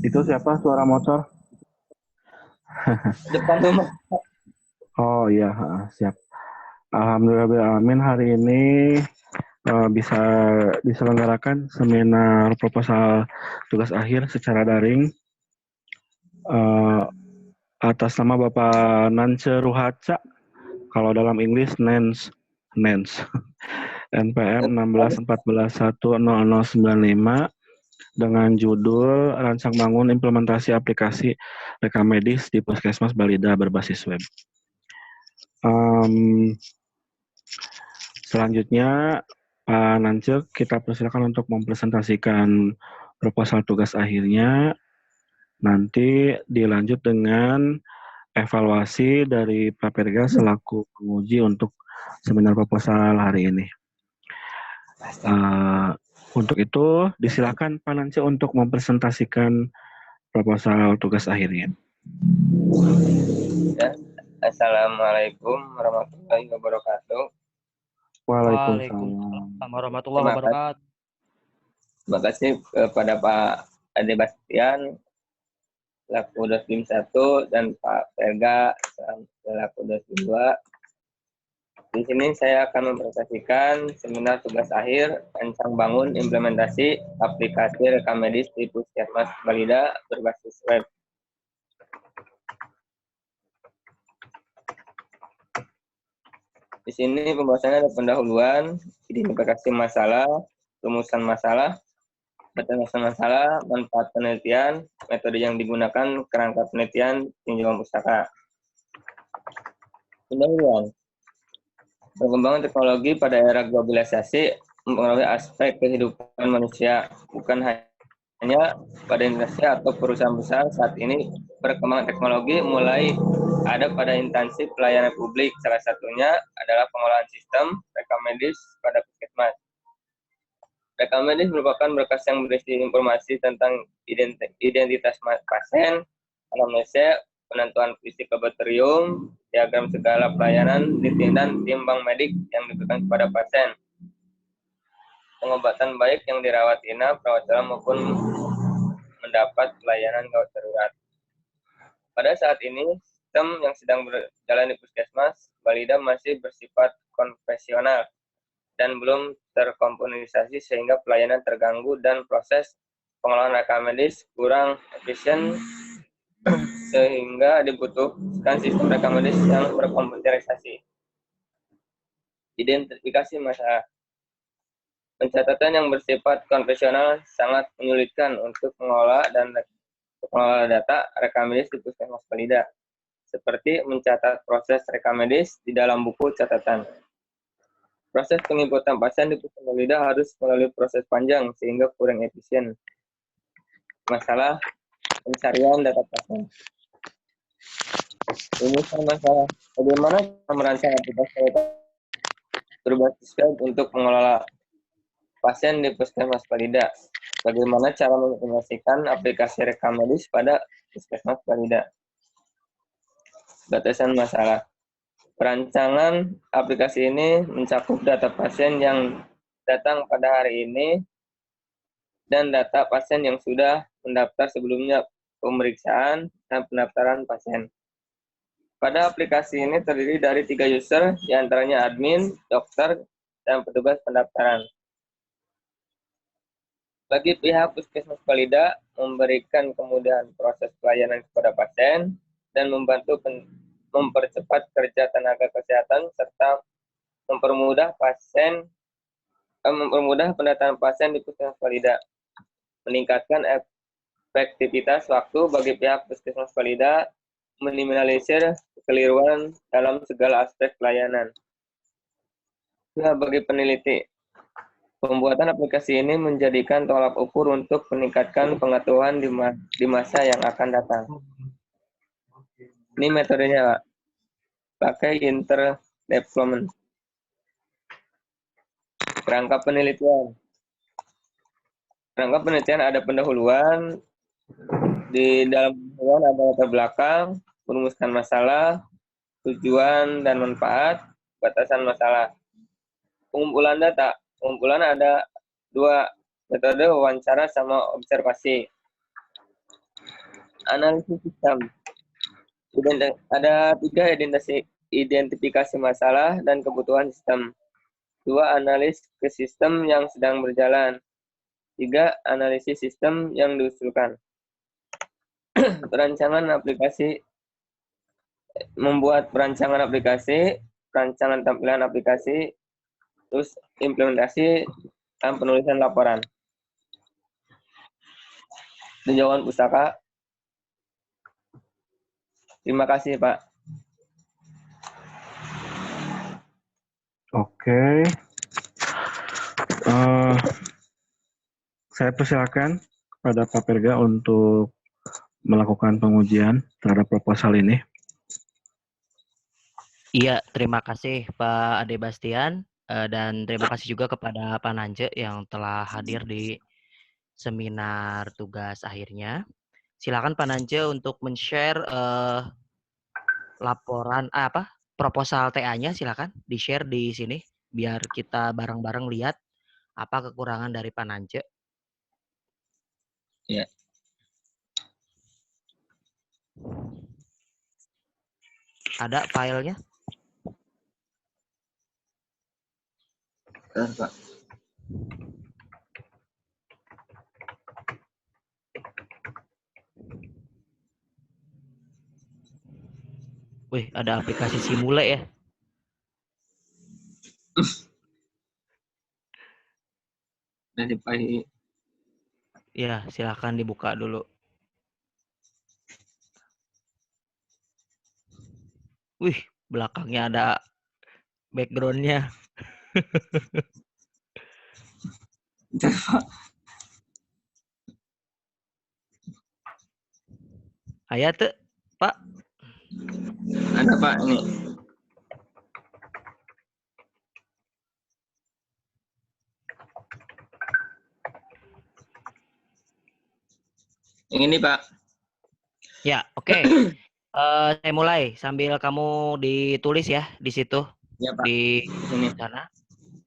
Itu siapa suara motor? Depan rumah. Oh iya, siap. Alhamdulillah hari ini bisa diselenggarakan seminar proposal tugas akhir secara daring eh, atas nama Bapak Nance Ruhaca, kalau dalam Inggris Nance NPM 1614111095 dengan judul Rancang Bangun Implementasi Aplikasi Rekam Medis di Puskesmas Balida berbasis web. Selanjutnya, Pak Nance, kita persilakan untuk mempresentasikan proposal tugas akhirnya. Nanti dilanjut dengan evaluasi dari Pak Perga selaku penguji untuk seminar proposal hari ini. Untuk itu, disilakan Pak Nance untuk mempresentasikan proposal tugas akhirnya. Ya. Assalamualaikum warahmatullahi wabarakatuh. Waalaikumsalam. Waalaikumsalam warahmatullahi wabarakatuh. Terima kasih kepada Pak Ade Bastian selaku Dosim 1 dan Pak Perga selaku Dosim 2. Di sini saya akan mempresentasikan seminar tugas akhir Rancang Bangun Implementasi Aplikasi Rekam Medis di Puskesmas Balida berbasis web. Di sini pembahasannya ada pendahuluan, identifikasi masalah, rumusan masalah, batasan masalah, manfaat penelitian, metode yang digunakan, kerangka penelitian, tinjauan pustaka. Pendahuluan. Perkembangan teknologi pada era globalisasi mempengaruhi aspek kehidupan manusia, bukan hanya pada industri atau perusahaan besar. Saat ini perkembangan teknologi mulai ada pada instansi pelayanan publik. Salah satunya adalah pengolahan sistem rekam medis pada puskesmas. Rekam medis merupakan berkas yang berisi informasi tentang identitas pasien, anamnesa, penentuan fisik laboratorium, diagram segala pelayanan, dan timbang medik yang diberikan kepada pasien. Pengobatan baik yang dirawat inap, rawat jalan maupun mendapat pelayanan gawat darurat. Pada saat ini, sistem yang sedang berjalan di Puskesmas Balida masih bersifat konvensional dan belum terkomponerisasi sehingga pelayanan terganggu dan proses pengolahan rekam medis kurang efisien sehingga dibutuhkan sistem rekam medis yang berkomputerisasi. Identifikasi masalah. Pencatatan yang bersifat konvensional sangat menyulitkan untuk mengolah data rekam medis di Puskesmas Balida, seperti mencatat proses rekam medis di dalam buku catatan. Proses penginputan pasien di Puskesmas Balida harus melalui proses panjang sehingga kurang efisien. Masalah pencarian data pasien. Rumusan masalah. Bagaimana merancang aplikasi berbasis web untuk mengelola pasien di Puskesmas Balida? Bagaimana cara mengimplementasikan aplikasi rekam medis pada Puskesmas Balida? Batasan masalah. Perancangan aplikasi ini mencakup data pasien yang datang pada hari ini dan data pasien yang sudah mendaftar sebelumnya, pemeriksaan dan pendaftaran pasien. Pada aplikasi ini terdiri dari 3 user, diantaranya admin, dokter, dan petugas pendaftaran. Bagi pihak Puskesmas Balida, memberikan kemudahan proses pelayanan kepada pasien dan membantu mempercepat kerja tenaga kesehatan serta mempermudah pendataan pasien di Puskesmas Balida. Meningkatkan efektivitas waktu bagi pihak Puskesmas Balida, meminimalisir kekeliruan dalam segala aspek pelayanan. Nah, bagi peneliti, pembuatan aplikasi ini menjadikan tolak ukur untuk meningkatkan pengetahuan di masa yang akan datang. Ini metodenya, Pak. Pakai inter-development. Kerangka penelitian. Kerangka penelitian ada pendahuluan. Di dalam pendahuluan ada latar belakang, merumuskan masalah, tujuan dan manfaat, batasan masalah. Pengumpulan data. pengumpulan ada 2 metode, wawancara sama observasi. Analisis sistem. Ada 3 identifikasi masalah dan kebutuhan sistem. 2 analis ke sistem yang sedang berjalan. 3 analisis sistem yang diusulkan. Perancangan aplikasi. Membuat perancangan aplikasi, perancangan tampilan aplikasi, terus implementasi dan penulisan laporan. Tinjauan pustaka. Terima kasih, Pak. Oke. Saya persilakan pada Pak Perga untuk melakukan pengujian terhadap proposal ini. Iya, terima kasih Pak Ade Bastian dan terima kasih juga kepada Pak Nance yang telah hadir di seminar tugas akhirnya. Silakan Pak Nance untuk men-share laporan proposal TA-nya, silakan di-share di sini biar kita bareng-bareng lihat apa kekurangan dari Pak Nance. Ya. Ada filenya? Pak. Wih, ada aplikasi Simule ya. Dari pagi. Ya, silakan dibuka dulu. Wih, belakangnya ada background-nya. Ayah tuh, Pak. Ada, Pak, ini. Yang ini, Pak. Ya, oke. Saya mulai sambil kamu ditulis ya di situ. Ya, Pak. Di sini. sana.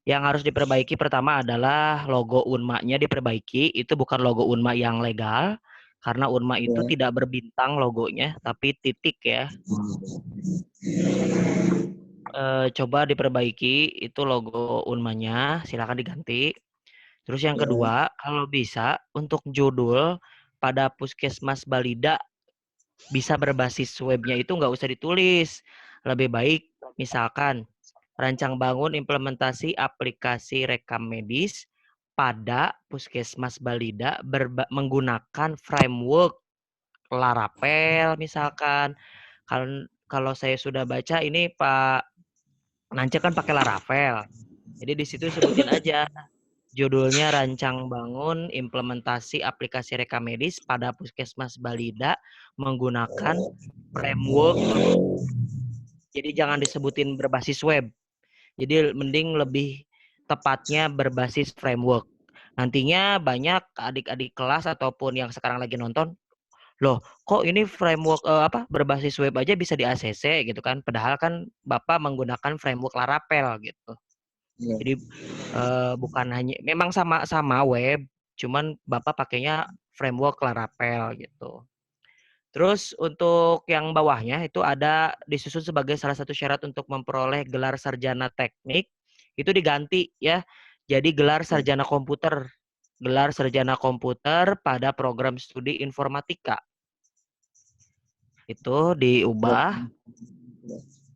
Yang harus diperbaiki pertama adalah logo Unma-nya diperbaiki. Itu bukan logo Unma yang legal. Karena Unma itu tidak berbintang logonya, tapi titik ya. Coba diperbaiki itu logo Unma-nya, silakan diganti. Terus yang kedua, kalau bisa untuk judul pada Puskesmas Balida bisa berbasis webnya itu nggak usah ditulis. Lebih baik misalkan rancang bangun implementasi aplikasi rekam medis pada Puskesmas Balida menggunakan framework Laravel misalkan. Kalau saya sudah baca ini Pak Nance kan pakai Laravel. Jadi di situ sebutin aja judulnya rancang bangun implementasi aplikasi rekam medis pada Puskesmas Balida menggunakan framework. Jadi jangan disebutin berbasis web. Jadi mending lebih tepatnya berbasis framework. Nantinya banyak adik-adik kelas ataupun yang sekarang lagi nonton, loh kok ini framework berbasis web aja bisa di ACC gitu kan. Padahal kan Bapak menggunakan framework Laravel gitu. Jadi bukan hanya memang sama web, cuman Bapak pakainya framework Laravel gitu. Terus untuk yang bawahnya itu ada disusun sebagai salah satu syarat untuk memperoleh gelar sarjana teknik itu diganti ya. Jadi gelar sarjana komputer. Gelar sarjana komputer pada program studi informatika. Itu diubah.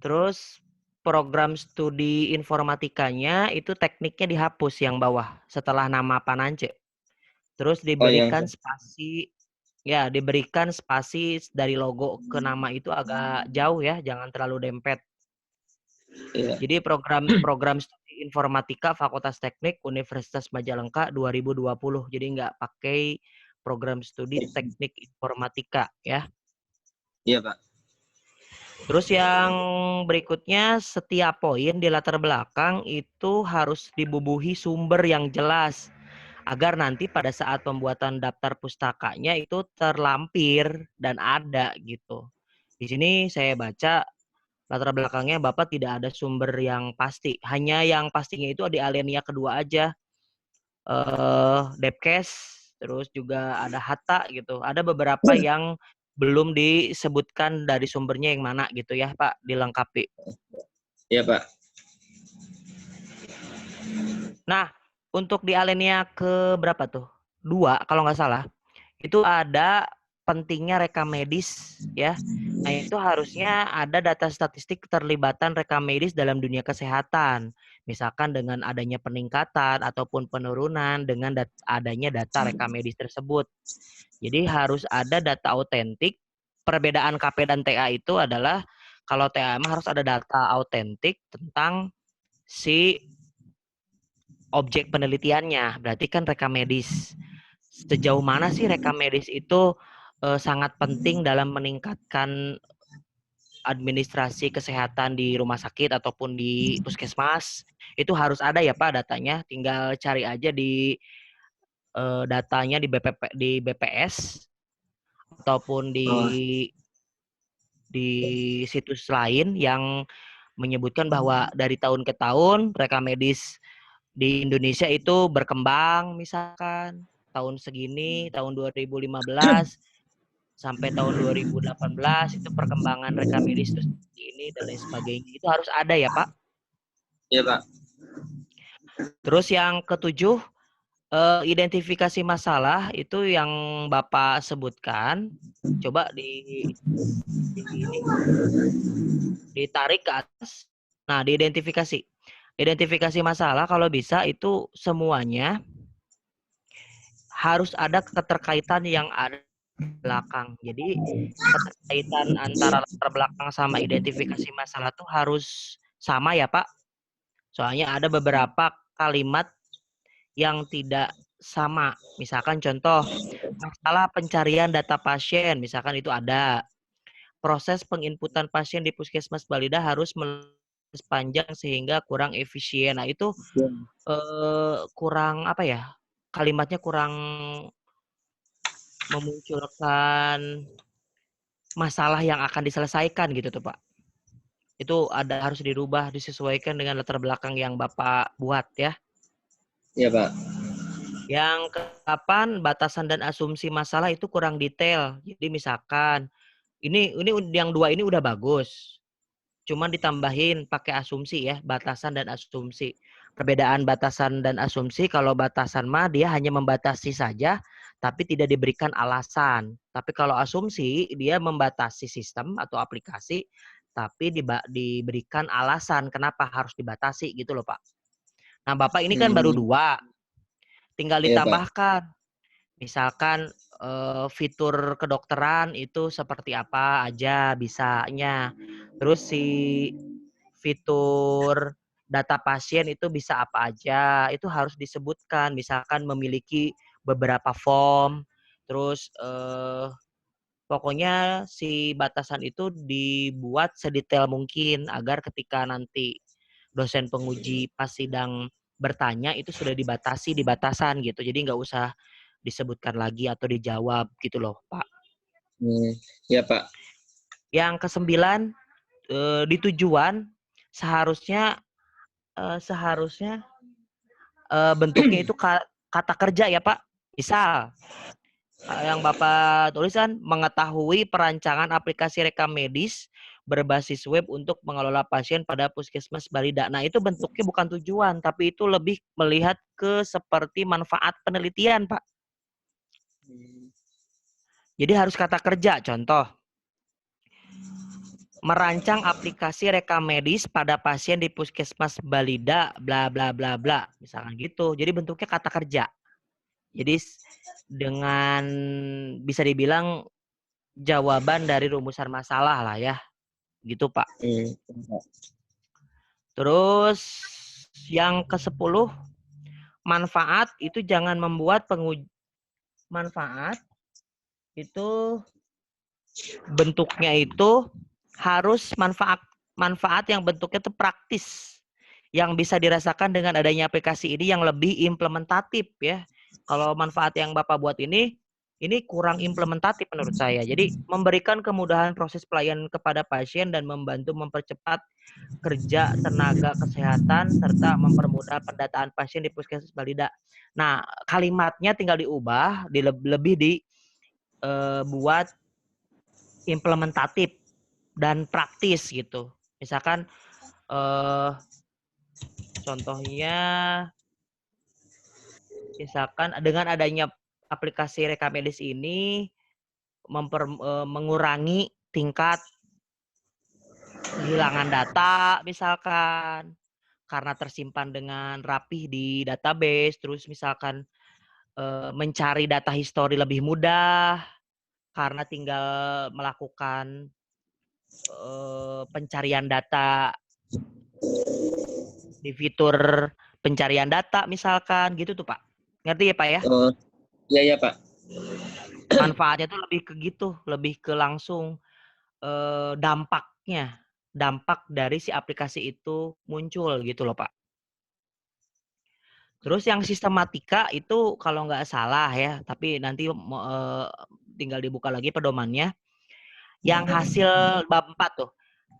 Terus program studi informatikanya itu tekniknya dihapus yang bawah setelah nama Panance. Terus diberikan spasi, ya diberikan spasi dari logo ke nama itu agak jauh ya, jangan terlalu dempet. Iya. Jadi program studi informatika Fakultas Teknik Universitas Majalengka 2020. Jadi nggak pakai program studi teknik informatika ya. Iya, Pak. Terus yang berikutnya setiap poin di latar belakang itu harus dibubuhi sumber yang jelas agar nanti pada saat pembuatan daftar pustakanya itu terlampir dan ada gitu. Di sini saya baca latar belakangnya Bapak tidak ada sumber yang pasti. Hanya yang pastinya itu di Alinea kedua aja. Depkes, terus juga ada Hatta gitu. Ada beberapa yang belum disebutkan dari sumbernya yang mana gitu ya Pak, dilengkapi. Iya Pak. Nah, untuk di Alinea ke berapa tuh? 2 kalau nggak salah. Itu ada pentingnya rekam medis ya. Nah, itu harusnya ada data statistik keterlibatan rekam medis dalam dunia kesehatan. Misalkan dengan adanya peningkatan ataupun penurunan dengan adanya data rekam medis tersebut. Jadi harus ada data autentik. Perbedaan KP dan TA itu adalah kalau TA harus ada data autentik tentang si objek penelitiannya. Berarti kan rekam medis. Sejauh mana sih rekam medis itu sangat penting dalam meningkatkan administrasi kesehatan di rumah sakit ataupun di puskesmas. Itu harus ada ya Pak datanya. Tinggal cari aja di datanya di BPS ataupun di situs lain yang menyebutkan bahwa dari tahun ke tahun rekam medis di Indonesia itu berkembang, misalkan tahun segini, tahun 2015 sampai tahun 2018 itu perkembangan rekam medis itu seperti ini dan lain sebagainya. Itu harus ada ya Pak. Iya Pak. Terus yang ketujuh, identifikasi masalah itu yang Bapak sebutkan. Coba ditarik ke atas. Nah, diidentifikasi. Identifikasi masalah kalau bisa itu semuanya harus ada keterkaitan yang ada belakang. Jadi keterkaitan antara latar belakang sama identifikasi masalah itu harus sama ya Pak. Soalnya ada beberapa kalimat yang tidak sama. Misalkan contoh, masalah pencarian data pasien, misalkan itu ada. Proses penginputan pasien di puskesmas Balida harus sepanjang sehingga kurang efisien. Nah itu kurang apa ya? Kalimatnya kurang memunculkan masalah yang akan diselesaikan gitu tuh Pak. Itu harus dirubah, disesuaikan dengan latar belakang yang Bapak buat ya. Iya Pak. Yang kapan batasan dan asumsi masalah itu kurang detail. Jadi misalkan ini yang 2 ini udah bagus. Cuman ditambahin pakai asumsi ya, batasan dan asumsi. Perbedaan batasan dan asumsi, kalau batasan mah dia hanya membatasi saja tapi tidak diberikan alasan. Tapi kalau asumsi dia membatasi sistem atau aplikasi tapi diberikan alasan kenapa harus dibatasi gitu loh Pak. Nah Bapak ini kan baru 2, tinggal ditambahkan. Misalkan fitur kedokteran itu seperti apa aja bisanya. Terus si fitur data pasien itu bisa apa aja. Itu harus disebutkan. Misalkan memiliki beberapa form. Terus pokoknya si batasan itu dibuat sedetail mungkin agar ketika nanti dosen penguji pas sidang bertanya itu sudah dibatasi di batasan gitu. Jadi nggak usah disebutkan lagi atau dijawab gitu loh Pak. Iya Pak. Yang ke-9 di tujuan seharusnya bentuknya itu kata kerja ya Pak. Misal yang Bapak tulisan mengetahui perancangan aplikasi rekam medis berbasis web untuk mengelola pasien pada puskesmas Balida. Nah itu bentuknya bukan tujuan tapi itu lebih melihat ke seperti manfaat penelitian Pak. Jadi harus kata kerja. Contoh, merancang aplikasi rekam medis pada pasien di puskesmas Balida, bla bla bla bla, misalkan gitu. Jadi bentuknya kata kerja. Jadi dengan bisa dibilang jawaban dari rumusan masalah lah ya, gitu Pak. Terus yang ke-10, manfaat itu jangan membuat manfaat itu bentuknya itu harus manfaat yang bentuknya itu praktis yang bisa dirasakan dengan adanya aplikasi ini yang lebih implementatif ya. Kalau manfaat yang Bapak buat ini ini kurang implementatif menurut saya. Jadi memberikan kemudahan proses pelayanan kepada pasien dan membantu mempercepat kerja tenaga kesehatan serta mempermudah pendataan pasien di puskesmas Balida. Nah, kalimatnya tinggal diubah, lebih dibuat implementatif dan praktis gitu. Misalkan contohnya, misalkan dengan adanya aplikasi Rekamedis ini mengurangi tingkat kehilangan data misalkan karena tersimpan dengan rapih di database, terus misalkan mencari data histori lebih mudah karena tinggal melakukan pencarian data di fitur pencarian data misalkan gitu tuh Pak. Ngerti ya Pak ya? Oh, iya Pak. Manfaatnya tuh lebih ke gitu, lebih ke langsung dampak dari si aplikasi itu muncul gitu loh Pak. Terus yang sistematika itu kalau nggak salah ya, tapi nanti tinggal dibuka lagi pedomannya. Yang hasil bab 4 tuh,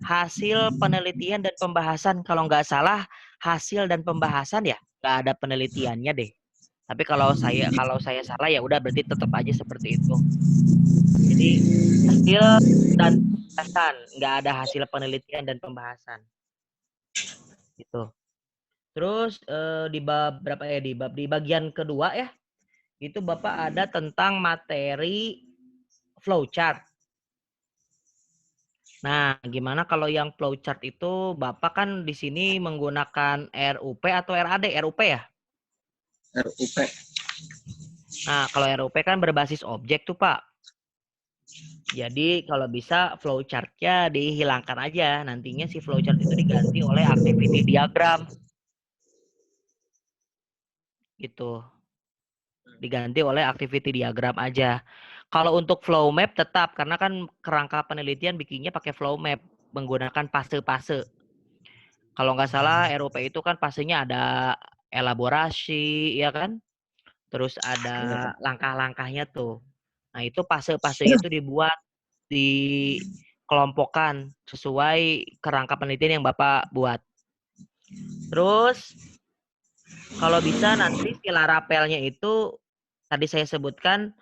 hasil penelitian dan pembahasan, kalau nggak salah hasil dan pembahasan ya, nggak ada penelitiannya deh. Tapi kalau saya salah ya udah berarti tetap aja seperti itu. Jadi hasil dan pembahasan, nggak ada hasil penelitian dan pembahasan. Gitu. Terus di bab berapa ya, di bagian kedua ya, itu Bapak ada tentang materi flowchart. Nah, gimana kalau yang flowchart itu Bapak kan di sini menggunakan RUP atau RAD? RUP ya? RUP. Nah, kalau RUP kan berbasis objek tuh Pak. Jadi kalau bisa flowchart-nya dihilangkan aja. Nantinya si flowchart itu diganti oleh activity diagram. Gitu. Diganti oleh activity diagram aja. Kalau untuk flow map tetap, karena kan kerangka penelitian bikinnya pakai flow map, menggunakan fase-fase. Kalau nggak salah RUP itu kan fasenya ada elaborasi, ya kan? Terus ada langkah-langkahnya tuh. Nah itu fase-fasenya itu dibuat, dikelompokkan sesuai kerangka penelitian yang Bapak buat. Terus kalau bisa nanti si Larapelnya itu tadi saya sebutkan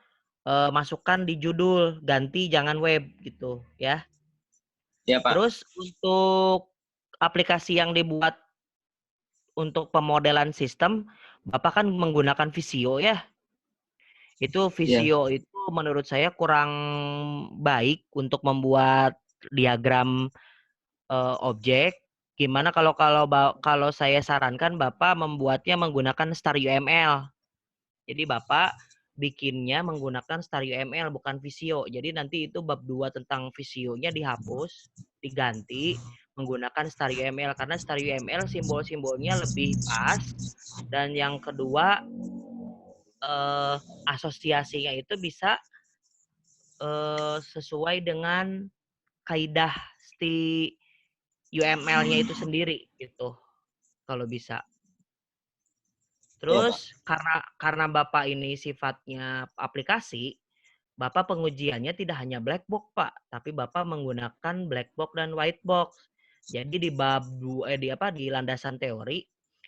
masukkan di judul, ganti jangan web gitu ya. Iya Pak. Terus untuk aplikasi yang dibuat untuk pemodelan sistem, Bapak kan menggunakan Visio ya. Itu Visio itu menurut saya kurang baik untuk membuat diagram objek. Gimana kalau saya sarankan Bapak membuatnya menggunakan Star UML. Jadi Bapak bikinnya menggunakan Star UML bukan Visio. Jadi nanti itu bab 2 tentang Visionya dihapus, diganti menggunakan Star UML karena Star UML simbol-simbolnya lebih pas, dan yang kedua asosiasinya itu bisa sesuai dengan kaidah si UML-nya itu sendiri gitu kalau bisa. Terus karena Bapak ini sifatnya aplikasi, Bapak pengujiannya tidak hanya black box, Pak, tapi Bapak menggunakan black box dan white box. Jadi di bab di landasan teori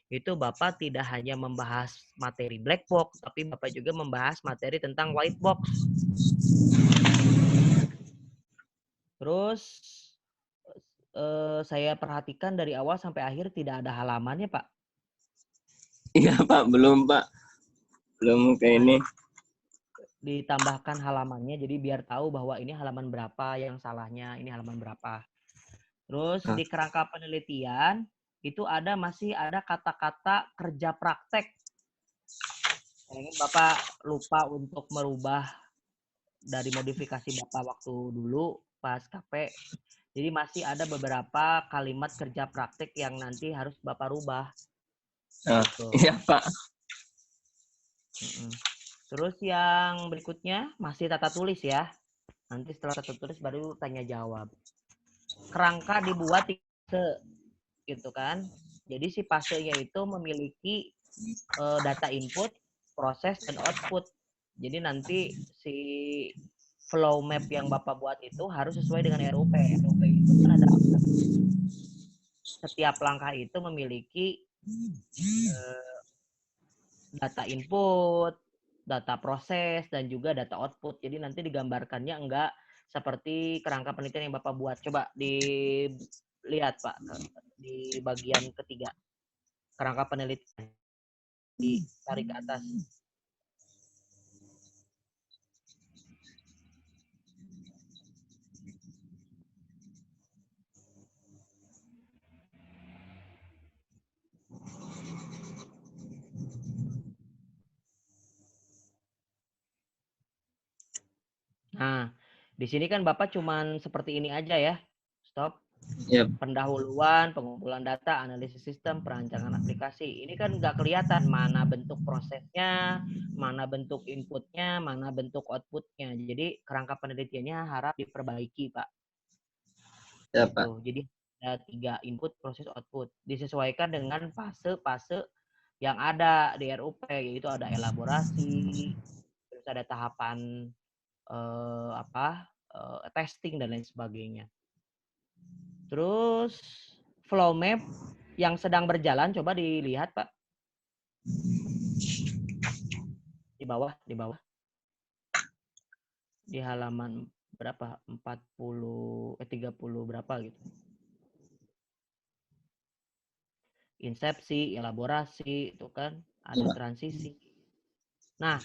itu Bapak tidak hanya membahas materi black box, tapi Bapak juga membahas materi tentang white box. Terus saya perhatikan dari awal sampai akhir tidak ada halamannya, Pak. Iya Pak, belum Pak. Belum ke ini. Ditambahkan halamannya jadi biar tahu bahwa ini halaman berapa yang salahnya, ini halaman berapa. Terus di kerangka penelitian itu masih ada kata-kata kerja praktek. Mungkin Bapak lupa untuk merubah dari modifikasi Bapak waktu dulu pas KP. Jadi masih ada beberapa kalimat kerja praktek yang nanti harus Bapak rubah. Gitu. Iya Pak. Terus yang berikutnya masih tata tulis ya. Nanti setelah tata tulis baru tanya jawab. Kerangka dibuat gitu kan. Jadi si fasenya itu memiliki data input, proses, dan output. Jadi nanti si flow map yang Bapak buat itu harus sesuai dengan RUP. RUP itu kan ada setiap langkah itu memiliki data input, data proses, dan juga data output. Jadi nanti digambarkannya enggak seperti kerangka penelitian yang Bapak buat. Coba dilihat Pak di bagian ketiga. Kerangka penelitian. Ditarik ke atas. Nah, di sini kan Bapak cuman seperti ini aja ya. Stop. Yep. Pendahuluan, pengumpulan data, analisis sistem, perancangan aplikasi. Ini kan nggak kelihatan mana bentuk prosesnya, mana bentuk inputnya, mana bentuk outputnya. Jadi kerangka penelitiannya harap diperbaiki, Pak. Ya, Gitu. Pak. Jadi ada 3 input, proses, output. Disesuaikan dengan fase-fase yang ada di RUP, yaitu ada elaborasi, terus ada tahapan testing dan lain sebagainya. Terus flow map yang sedang berjalan coba dilihat Pak. Di bawah. Di halaman berapa? 30 berapa gitu. Insepsi, elaborasi, itu kan ada transisi. Nah,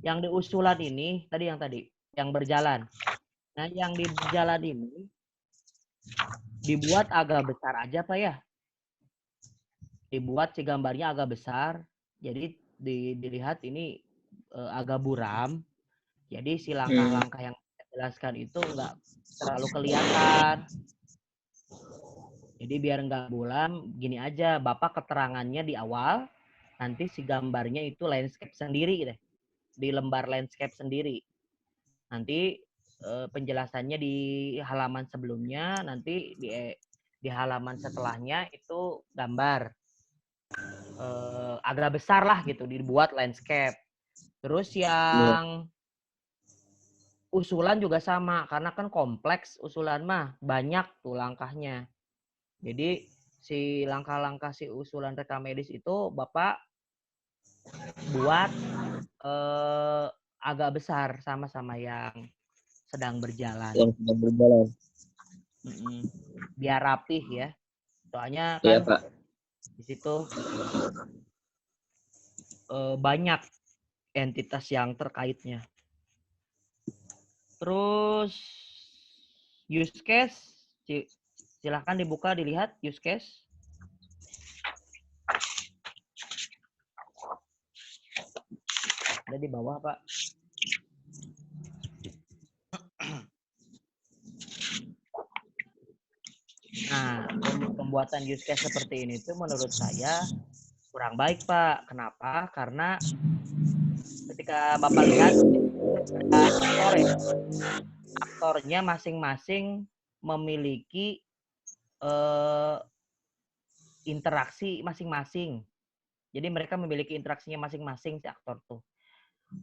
yang di usulan ini yang berjalan. Nah, yang di berjalan ini dibuat agak besar aja Pak ya. Dibuat si gambarnya agak besar. Jadi dilihat ini agak buram. Jadi si langkah-langkah yang saya jelaskan itu nggak terlalu kelihatan. Jadi biar nggak buram, gini aja, Bapak keterangannya di awal, nanti si gambarnya itu landscape sendiri deh. Di lembar landscape sendiri. Nanti penjelasannya di halaman sebelumnya, nanti di halaman setelahnya itu gambar. Agak besar lah gitu, dibuat landscape. Terus yang usulan juga sama, karena kan kompleks usulan mah, banyak tuh langkahnya. Jadi si langkah-langkah si usulan rekam medis itu Bapak buat agak besar sama-sama yang sedang berjalan. Yang sedang berjalan. Biar rapih ya. Soalnya Iya, kan Pak. di situ banyak entitas yang terkaitnya. Terus use case, silahkan dibuka dilihat use case. Ada di bawah Pak. Nah, pembuatan use case seperti ini tuh menurut saya kurang baik Pak. Kenapa? Karena ketika Bapak lihat aktor ya, aktornya masing-masing memiliki interaksi masing-masing. Jadi mereka memiliki interaksinya masing-masing si aktor tuh.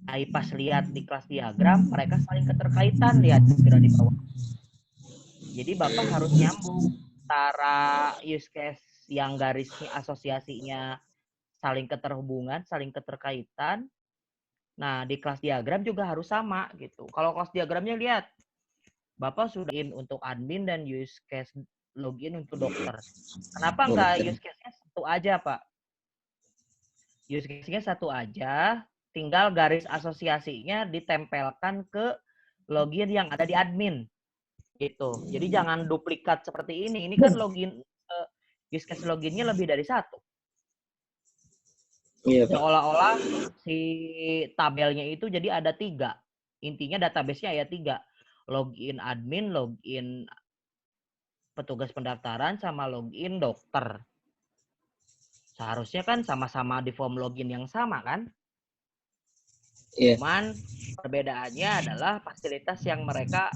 Nah, pas lihat di kelas diagram, mereka saling keterkaitan, lihat di bawah. Jadi Bapak harus nyambung antara use case yang garisnya asosiasinya saling keterhubungan, saling keterkaitan. Nah, di kelas diagram juga harus sama gitu. Kalau kelas diagramnya lihat, Bapak sudah in untuk admin dan use case login untuk dokter. Kenapa enggak use case-nya satu aja, Pak? Use case-nya satu aja, tinggal garis asosiasinya ditempelkan ke login yang ada di admin. Gitu. Jadi jangan duplikat seperti ini. Ini kan login use case loginnya lebih dari satu. Iya, Pak. Seolah-olah si tabelnya itu jadi ada 3. Intinya database-nya ada 3. Login admin, login petugas pendaftaran, sama login dokter. Seharusnya kan sama-sama di form login yang sama kan? Iya. Cuman perbedaannya adalah fasilitas yang mereka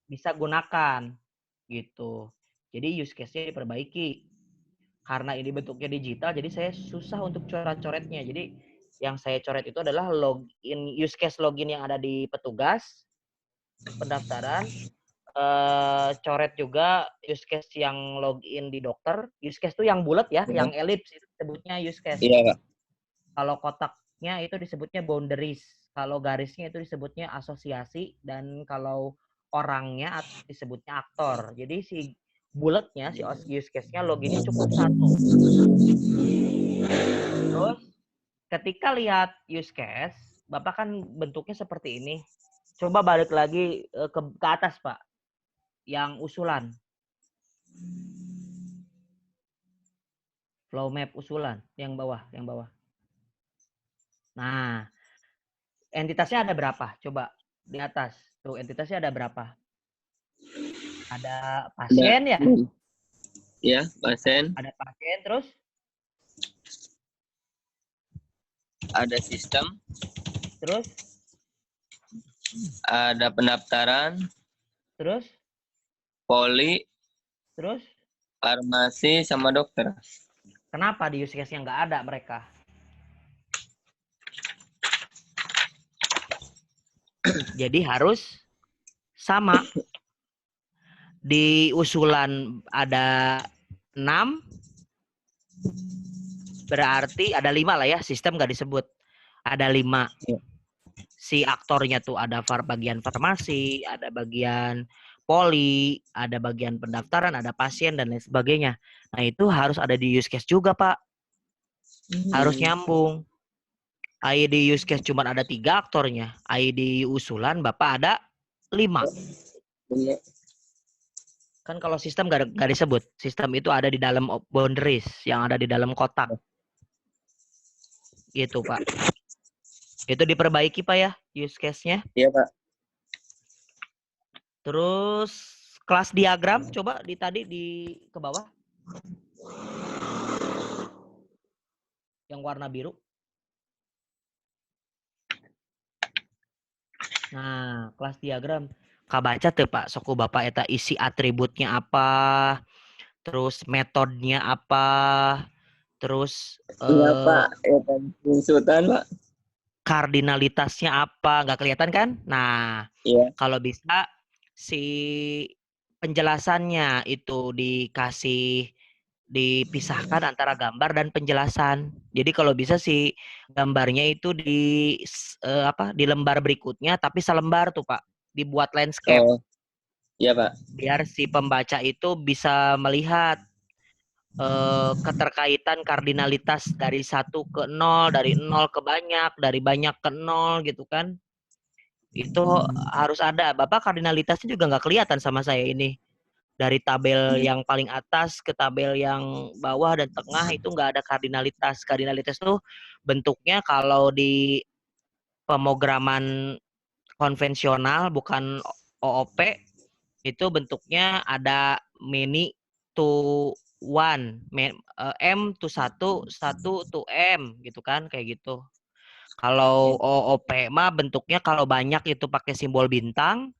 bisa gunakan gitu. Jadi use case-nya diperbaiki. Karena ini bentuknya digital, jadi saya susah untuk coret-coretnya. Jadi yang saya coret itu adalah login, use case login yang ada di petugas pendaftaran. Coret juga use case yang login di dokter. Use case itu yang bulat ya, yang elips itu disebutnya use case. Iya, Pak. Kalau kotaknya itu disebutnya boundaries. Kalau garisnya itu disebutnya asosiasi, dan kalau orangnya disebutnya aktor. Jadi si bulatnya, si use case-nya loginnya cukup 1. Terus ketika lihat use case, Bapak kan bentuknya seperti ini. Coba balik lagi ke atas, Pak. Yang usulan. Flow map usulan, yang bawah. Nah, entitasnya ada berapa? Coba di atas. Tuh, entitasnya ada berapa? Ada pasien ya? Iya, pasien. Ada pasien, terus? Ada sistem. Terus? Ada pendaftaran. Terus? Poli. Terus? Farmasi sama dokter. Kenapa di use case-nya nggak ada mereka? Jadi harus sama. Di usulan ada 6, berarti ada 5 lah ya, sistem nggak disebut. Ada 5. Si aktornya tuh ada bagian farmasi, ada bagian poli, ada bagian pendaftaran, ada pasien, dan lain sebagainya. Nah, itu harus ada di use case juga, Pak. Harus nyambung. ID use case cuma ada 3 aktornya. ID usulan Bapak ada 5. Kan kalau sistem nggak disebut. Sistem itu ada di dalam boundaries, yang ada di dalam kotak. Gitu, Pak. Itu diperbaiki, Pak ya, use case-nya. Iya, Pak. Terus kelas diagram, coba tadi ke bawah. Yang warna biru. Nah, kelas diagram. Kabaca tuh, Pak. Soku Bapak eta isi atributnya apa, terus metodenya apa, terus Iya, Pak. Konsultan, Pak. kardinalitasnya apa, nggak kelihatan kan? Nah, Iya. kalau bisa si penjelasannya itu dipisahkan antara gambar dan penjelasan. Jadi kalau bisa si gambarnya itu di lembar berikutnya, tapi selembar tuh, Pak, dibuat landscape. Oh, iya, Pak. Biar si pembaca itu bisa melihat keterkaitan kardinalitas dari 1 ke 0, dari 0 ke banyak, dari banyak ke 0 gitu kan. Itu harus ada. Bapak kardinalitasnya juga nggak kelihatan sama saya ini. Dari tabel yang paling atas ke tabel yang bawah dan tengah itu nggak ada kardinalitas. Kardinalitas itu bentuknya kalau di pemrograman konvensional, bukan OOP, itu bentuknya ada many to 1, M to 1, 1 to M gitu kan, kayak gitu. Kalau OOP mah bentuknya kalau banyak itu pakai simbol bintang,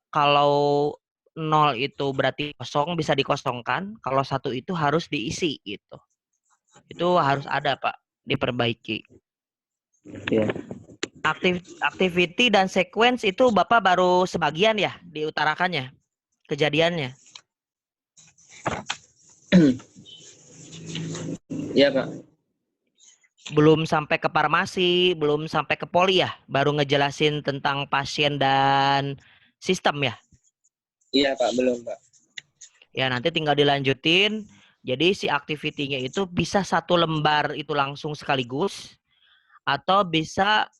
kalau 0 itu berarti kosong, bisa dikosongkan, kalau 1 itu harus diisi gitu. Itu harus ada, Pak, diperbaiki. Iya. Activity dan sequence itu Bapak baru sebagian ya diutarakannya kejadiannya. Iya, Pak. Belum sampai ke farmasi, belum sampai ke poli ya, baru ngejelasin tentang pasien dan sistem ya. Iya, Pak, belum, Pak. Ya, nanti tinggal dilanjutin. Jadi si activity-nya itu bisa 1 lembar itu langsung sekaligus, atau bisa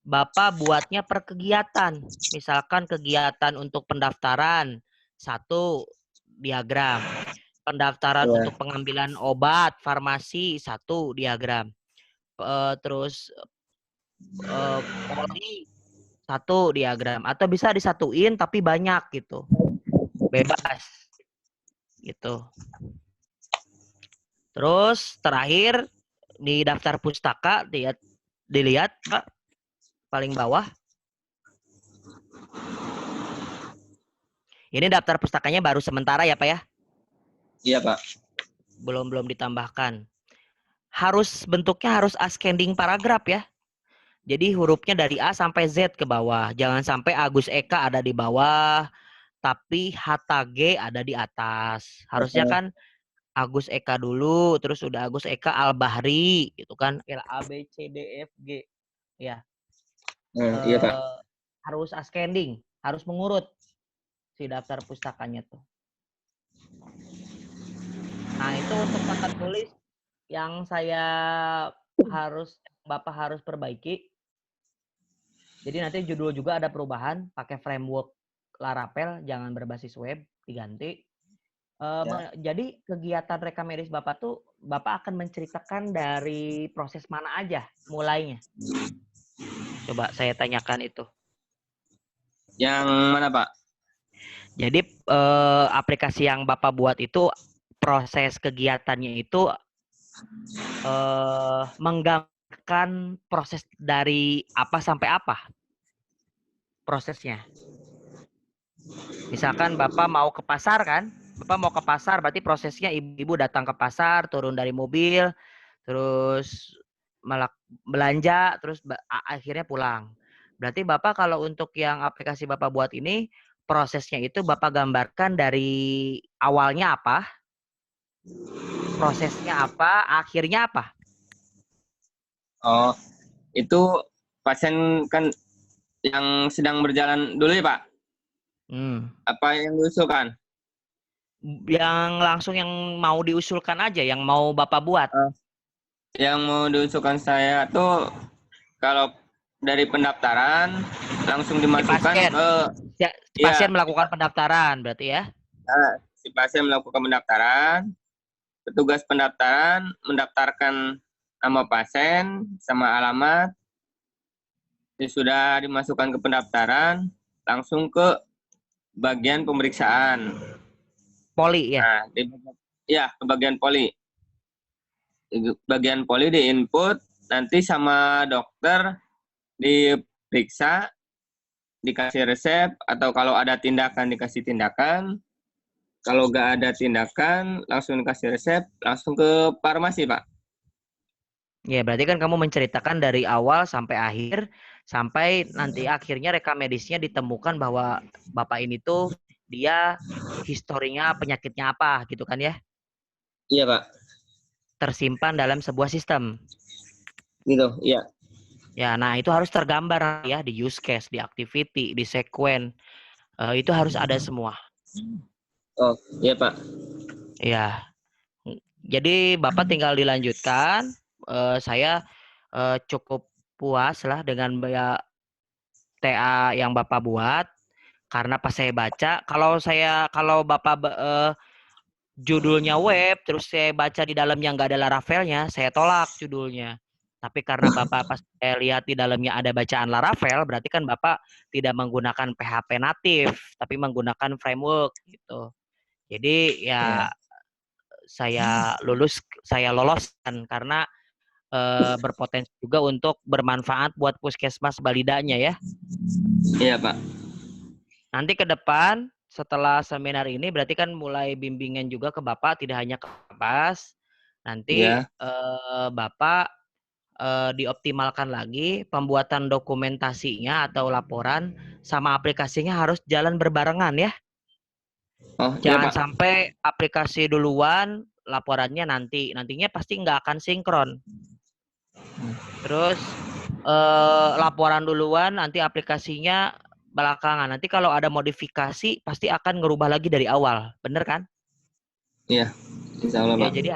Bapak buatnya per kegiatan. Misalkan kegiatan untuk pendaftaran, 1 diagram. Pendaftaran untuk pengambilan obat, farmasi, 1 diagram. Terus poli, 1 diagram. Atau bisa disatuin tapi banyak gitu. Bebas. Gitu. Terus terakhir di daftar pustaka dilihat, Pak, paling bawah. Ini daftar pustakanya baru sementara ya, Pak ya? Iya, Pak. Belum ditambahkan. Bentuknya harus ascending paragraf ya. Jadi hurufnya dari A sampai Z ke bawah. Jangan sampai Agus Eka ada di bawah, tapi Hatta G ada di atas. Harusnya kan Agus Eka dulu, terus udah Agus Eka Al-Bahri, gitu kan. A, B, C, D, F, G. Ya, Iya Pak. harus ascending, harus mengurut si daftar pustakanya tuh. Nah, itu untuk tata tulis yang Bapak harus perbaiki. Jadi nanti judul juga ada perubahan, pakai framework Laravel, jangan berbasis web, diganti. Jadi kegiatan rekam medis Bapak tuh, Bapak akan menceritakan dari proses mana aja mulainya? Coba saya tanyakan itu. Yang mana Pak? Jadi aplikasi yang Bapak buat itu, proses kegiatannya itu menggambarkan proses dari apa sampai apa prosesnya. Misalkan Bapak mau ke pasar kan? Bapak mau ke pasar, berarti prosesnya ibu datang ke pasar, turun dari mobil, terus belanja, terus akhirnya pulang. Berarti Bapak kalau untuk yang aplikasi Bapak buat ini, prosesnya itu Bapak gambarkan dari awalnya apa, prosesnya apa, akhirnya apa. Oh, itu pasien kan yang sedang berjalan dulu ya Pak? Apa yang diusulkan? Yang langsung yang mau diusulkan aja, yang mau Bapak buat. Yang mau diusulkan saya tuh kalau dari pendaftaran langsung dimasukkan si pasien melakukan pendaftaran berarti ya? Si pasien melakukan pendaftaran, petugas pendaftaran mendaftarkan nama pasien sama alamat, sudah dimasukkan ke pendaftaran, langsung ke bagian pemeriksaan. Poli ya? Nah, ke bagian poli. Bagian poli diinput, nanti sama dokter diperiksa, dikasih resep, atau kalau ada tindakan dikasih tindakan. Kalau nggak ada tindakan, langsung dikasih resep, langsung ke farmasi, Pak. Ya, berarti kan kamu menceritakan dari awal sampai akhir, sampai nanti akhirnya rekam medisnya ditemukan bahwa Bapak ini tuh dia historinya penyakitnya apa gitu kan ya? Iya, Pak. Tersimpan dalam sebuah sistem. Gitu, iya. Ya, nah itu harus tergambar ya di use case, di activity, di sequence. Itu harus ada semua. Oh, iya, Pak. Ya. Jadi Bapak tinggal dilanjutkan. Saya cukup puas lah dengan TA yang Bapak buat. Karena pas saya baca, kalau Bapak judulnya web, terus saya baca di dalamnya nggak ada Laravelnya, saya tolak judulnya. Tapi karena Bapak pas saya lihat di dalamnya ada bacaan Laravel, berarti kan Bapak tidak menggunakan PHP natif, tapi menggunakan framework gitu. Jadi ya saya loloskan karena berpotensi juga untuk bermanfaat buat puskesmas balidanya ya. Iya, Pak. Nanti ke depan setelah seminar ini berarti kan mulai bimbingan juga ke Bapak, tidak hanya ke Bapas. Nanti Bapak dioptimalkan lagi pembuatan dokumentasinya atau laporan sama aplikasinya harus jalan berbarengan ya. Oh, Jangan iya, Pak. sampai aplikasi duluan, laporannya nantinya pasti nggak akan sinkron. Terus laporan duluan, nanti aplikasinya belakangan. Nanti kalau ada modifikasi pasti akan ngerubah lagi dari awal, bener kan? Iya, insya Allah, Ya Pak. jadi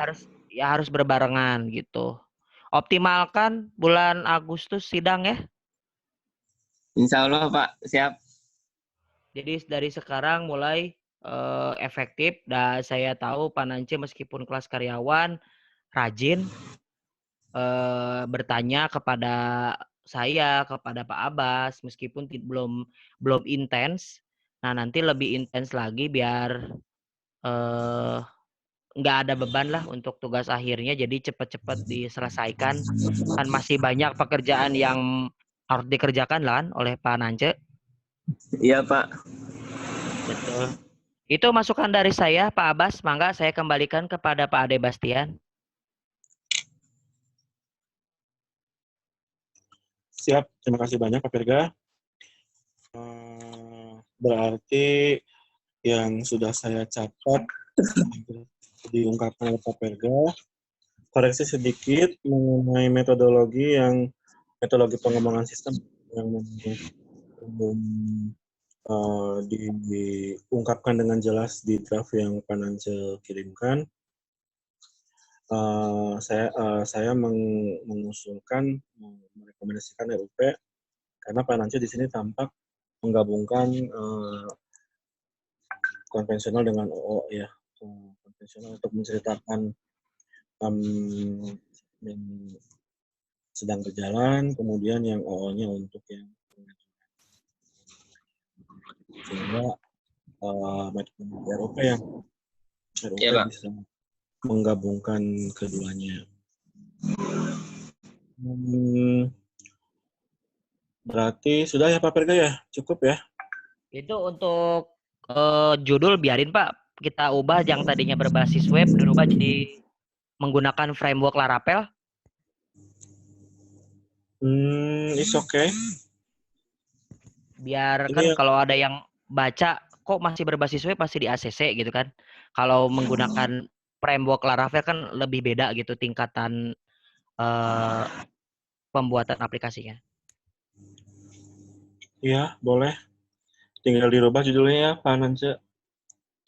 harus berbarengan gitu. Optimalkan bulan Agustus sidang ya. Insya Allah, Pak. Siap. Jadi dari sekarang mulai efektif. Dan saya tahu Pak Nance meskipun kelas karyawan rajin bertanya kepada saya, kepada Pak Abbas, meskipun belum intens. Nah nanti lebih intens lagi biar nggak ada beban lah untuk tugas akhirnya. Jadi cepat-cepat diselesaikan. Kan masih banyak pekerjaan yang harus dikerjakan lah kan oleh Pak Nance. Iya, Pak. Betul. Itu masukan dari saya, Pak Abbas. Mangga saya kembalikan kepada Pak Ade Bastian. Siap, terima kasih banyak Pak Virga. Berarti yang sudah saya catat diungkapkan oleh Pak Virga, koreksi sedikit mengenai metodologi pengembangan sistem yang belum diungkapkan dengan jelas di draft yang Pak Nance kirimkan. Saya mengusulkan, merekomendasikan RUP karena Pak Nance di sini tampak menggabungkan konvensional dengan OO ya, konvensional untuk menceritakan yang sedang berjalan, kemudian yang OO-nya untuk yang sehingga metode RUP Ya, Pak. bisa menggabungkan keduanya. Berarti sudah ya Pak Perga ya? Cukup ya? Itu untuk judul biarin Pak. Kita ubah yang tadinya berbasis web dirubah jadi menggunakan framework Laravel. It's okay. Biar Ini kan yang kalau ada yang baca kok masih berbasis web pasti di ACC gitu kan. Kalau menggunakan framework Laravel kan lebih beda gitu tingkatan pembuatan aplikasinya. ya boleh. Tinggal dirubah judulnya ya Pak Nance.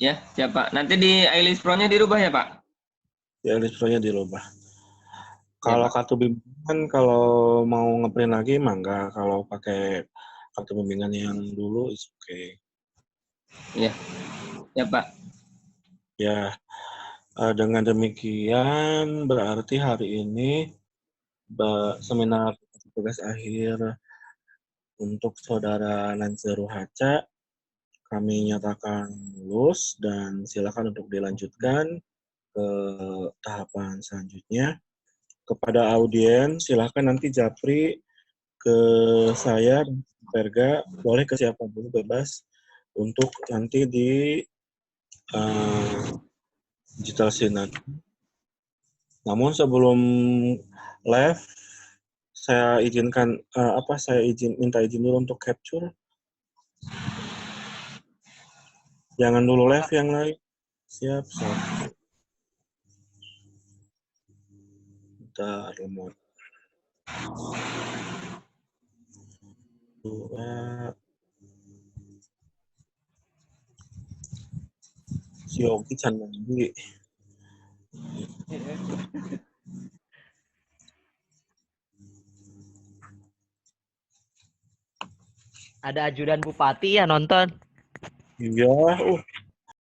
Ya, siap Pak. Nanti di iList Pro-nya dirubah ya Pak? Ya, listranya dirubah. Ya, Kalau Pak. kartu bimbingan kalau mau ngeprint lagi mangga, kalau pakai kartu bimbingan yang dulu is okay. Ya, ya Pak. Ya, dengan demikian berarti hari ini seminar tugas akhir untuk saudara Lanceru Haca kami nyatakan lulus dan silakan untuk dilanjutkan ke tahapan selanjutnya. Kepada audiens silakan nanti japri ke saya dan Perga, boleh ke siapa dulu bebas untuk nanti di digital synod. Namun sebelum live saya izinkan minta izin dulu untuk capture. Jangan dulu live yang lain. Siap. Bentar, remote. 2. Si Oki can mandi. Ada ajudan bupati ya nonton. Iya,